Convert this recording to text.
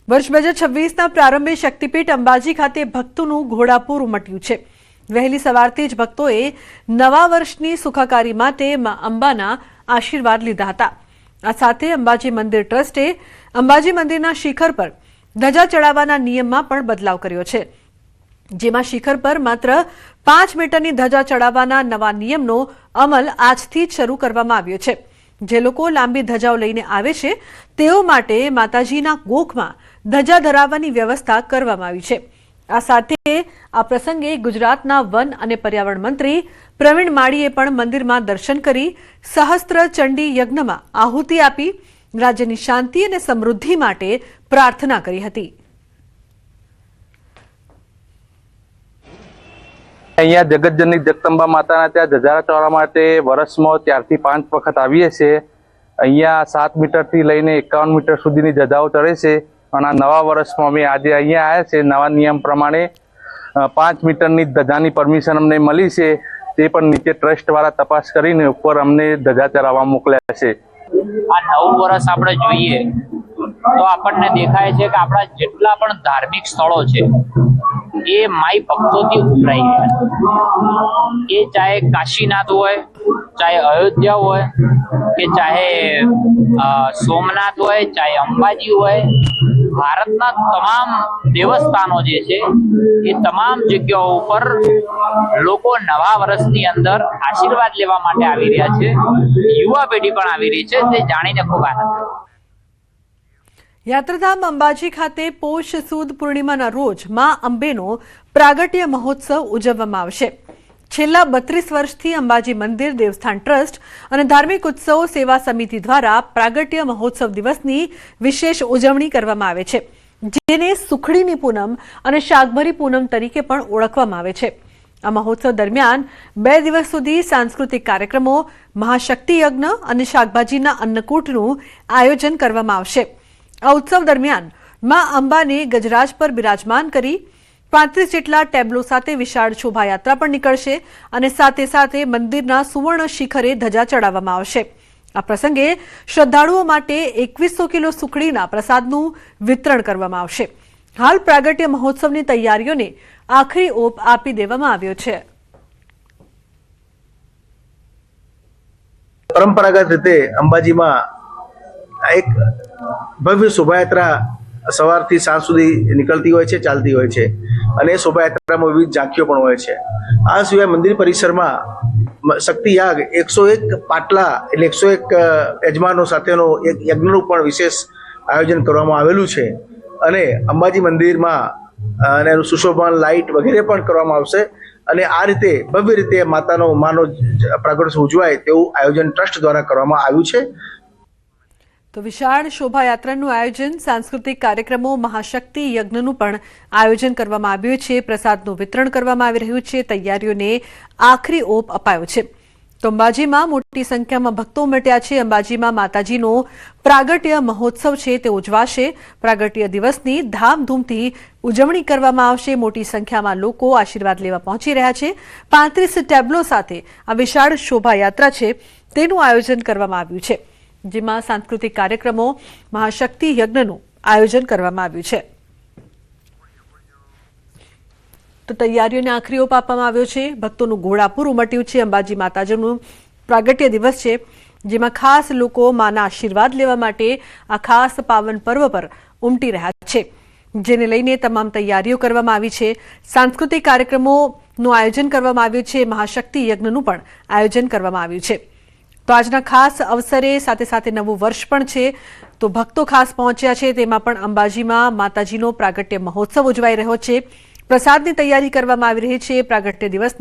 વર્ષ 2026ના પ્રારંભે શક્તિપીઠ અંબાજી ખાતે ભક્તોનું ઘોડાપૂર ઉમટ્યું છે। વહેલી સવારથી જ ભક્તોએ નવા વર્ષની સુખાકારી માટે મા અંબાના આશીર્વાદ લીધા હતા। આ સાથે અંબાજી મંદિર ટ્રસ્ટે અંબાજી મંદિરના શિખર પર ધજા ચડાવવાના નિયમમાં પણ બદલાવ કર્યો છે, જેમાં શિખર પર માત્ર 5 મીટરની ધજા ચડાવવાના નવા નિયમનો અમલ આજથી જ શરૂ કરવામાં આવ્યો છે। જે લોકો લાંબી ધજાઓ લઈને આવે છે તેઓ માટે માતાજીના ગોખમાં ધજા ધરાવવાની વ્યવસ્થા કરવામાં આવી છે। આ સાથે આ પ્રસંગે ગુજરાતના વન અને પર્યાવરણ મંત્રી પ્રવીણ માળીએ પણ મંદિરમાં દર્શન કરી સહસ્ત્ર ચંડી યજ્ઞમાં આહુતિ આપી રાજ્યની શાંતિ અને સમૃદ્ધિ માટે પ્રાર્થના કરી હતી। અહીંયા જગતજનની જગદંબા માતાના ત્યાં ધજા ચડાવવા માટે વર્ષમાં 4 થી 5 વખત આવીએ છીએ। અહીંયા 7 મીટરથી લઈને 51 મીટર સુધીની ધજાઓ ચડે છે અને આ નવા વર્ષમાં અમે આજે અહીંયા આવ્યા છે। નવા નિયમ પ્રમાણે 5 મીટરની ધજાની પરમિશન અમને મળી છે, તે પણ નીચે ટ્રસ્ટવાળા તપાસ કરીને ઉપર અમને ધજા ચડાવવા મોકલ્યા છે। આ નવું વર્ષ આપણે જોઈએ તો આપણને દેખાય છે કે આપણા જેટલા પણ ધાર્મિક સ્થળો છે એ માઈ ભક્તોથી ઉભરાઈ ગયા છે। એ ચાહે કાશીનાથ હોય, ચાહે અયોધ્યા હોય, કે ચાહે સોમનાથ હોય, ચાહે અંબાજી હોય, ભારતના તમામ દેવસ્થાનો જે છે એ તમામ જગ્યાઓ ઉપર લોકો નવા વર્ષની અંદર આશીર્વાદ લેવા માટે આવી રહ્યા છે। યુવા પેઢી પણ આવી રહી છે, તે જાણીને ખૂબ આનંદ થયો। યાત્રાધામ અંબાજી ખાતે પોષ સુદ પૂર્ણિમાના રોજ માં અંબેનો પ્રાગટ્ય મહોત્સવ ઉજવવામાં આવશે। છેલ્લા 32 વર્ષથી અંબાજી મંદિર દેવસ્થાન ટ્રસ્ટ અને ધાર્મિક ઉત્સવો સેવા સમિતિ દ્વારા પ્રાગટ્ય મહોત્સવ દિવસની વિશેષ ઉજવણી કરવામાં આવે છે, જેને સુખડીની પૂનમ અને શાકભરી પૂનમ તરીકે પણ ઓળખવામાં આવે છે। આ મહોત્સવ દરમિયાન 2 દિવસ સુધી સાંસ્કૃતિક કાર્યક્રમો, મહાશક્તિ યજ્ઞ અને શાકભાજીના અન્નકૂટનું આયોજન કરવામાં આવશે। આ ઉત્સવ દરમિયાન માં અંબાને ગજરાજ પર બિરાજમાન કરી 35 જેટલા ટેબ્લો સાથે વિશાળ શોભાયાત્રા પણ નીકળશે અને સાથે સાથે મંદિરના સુવર્ણ શિખરે ધજા ચડાવવામાં આવશે। આ પ્રસંગે શ્રદ્ધાળુઓ માટે 2100 કિલો સુખડીના પ્રસાદનું વિતરણ કરવામાં આવશે। હાલ પ્રાગટ્ય મહોત્સવની તૈયારીઓને આખરી ઓપ આપી દેવામાં આવ્યો છે। પરંપરાગત રીતે અંબાજીમાં એક ભવ્ય શોભાયાત્રા સવારથી સાંજ સુધી નીકળતી હોય છે, ચાલતી હોય છે અને એ શોભાયાત્રામાં વિવિધ ઝાંખીઓ પણ હોય છે। આ સિવાય મંદિર પરિસરમાં શક્તિ યાગ 101 પાટલા એટલે 101 યજમાનો સાથેનો એક યજ્ઞનું પણ વિશેષ આયોજન કરવામાં આવેલું છે અને અંબાજી મંદિરમાં અને એનું સુશોભન, લાઇટ વગેરે પણ કરવામાં આવશે અને આ રીતે ભવ્ય રીતે માનો પ્રાગટ્ય ઉજવાય તેવું આયોજન ટ્રસ્ટ દ્વારા કરવામાં આવ્યું છે। તો વિશાળ શોભાયાત્રાનું આયોજન, સાંસ્કૃતિક કાર્યક્રમો, મહાશક્તિ યજ્ઞનું પણ આયોજન કરવામાં આવ્યું છે। પ્રસાદનું વિતરણ કરવામાં આવી રહ્યું છે। તૈયારીઓને આખરી ઓપ અપાયો છે। તો અંબાજીમાં મોટી સંખ્યામાં ભક્તો ઉમટ્યા છે। અંબાજીમાં માતાજીનો પ્રાગટ્ય મહોત્સવ છે તે ઉજવાશે। પ્રાગટ્ય દિવસની ધામધૂમથી ઉજવણી કરવામાં આવશે। મોટી સંખ્યામાં લોકો આશીર્વાદ લેવા પહોંચી રહ્યા છે। 35 ટેબ્લો સાથે આ વિશાળ શોભાયાત્રા છે તેનું આયોજન કરવામાં આવ્યું છે, જેમાં સાંસ્કૃતિક કાર્યક્રમો, મહાશક્તિ યજ્ઞનું આયોજન કરવામાં આવ્યું છે। તો તૈયારીઓને આખરી ઓપ આપવામાં આવ્યો છે। ભક્તોનું ઘોડાપૂર ઉમટ્યું છે। અંબાજી માતાજીનું પ્રાગટ્ય દિવસ છે, જેમાં ખાસ લોકો માના આશીર્વાદ લેવા માટે આ ખાસ પાવન પર્વ પર ઉમટી રહ્યા છે, જેને લઈને તમામ તૈયારીઓ કરવામાં આવી છે। સાંસ્કૃતિક કાર્યક્રમોનું આયોજન કરવામાં આવ્યું છે। મહાશક્તિ યજ્ઞનું પણ આયોજન કરવામાં આવ્યું છે। તો આજના ખાસ અવસરે સાથે સાથે નવું વર્ષ પણ છે, તો ભક્તો ખાસ પહોંચ્યા છે। તેમાં પણ અંબાજીમાં માતાજીનો પ્રાગટ્ય મહોત્સવ ઉજવાઈ રહ્યો છે। પ્રસાદની તૈયારી કરવામાં આવી રહી છે। પ્રાગટ્ય દિવસ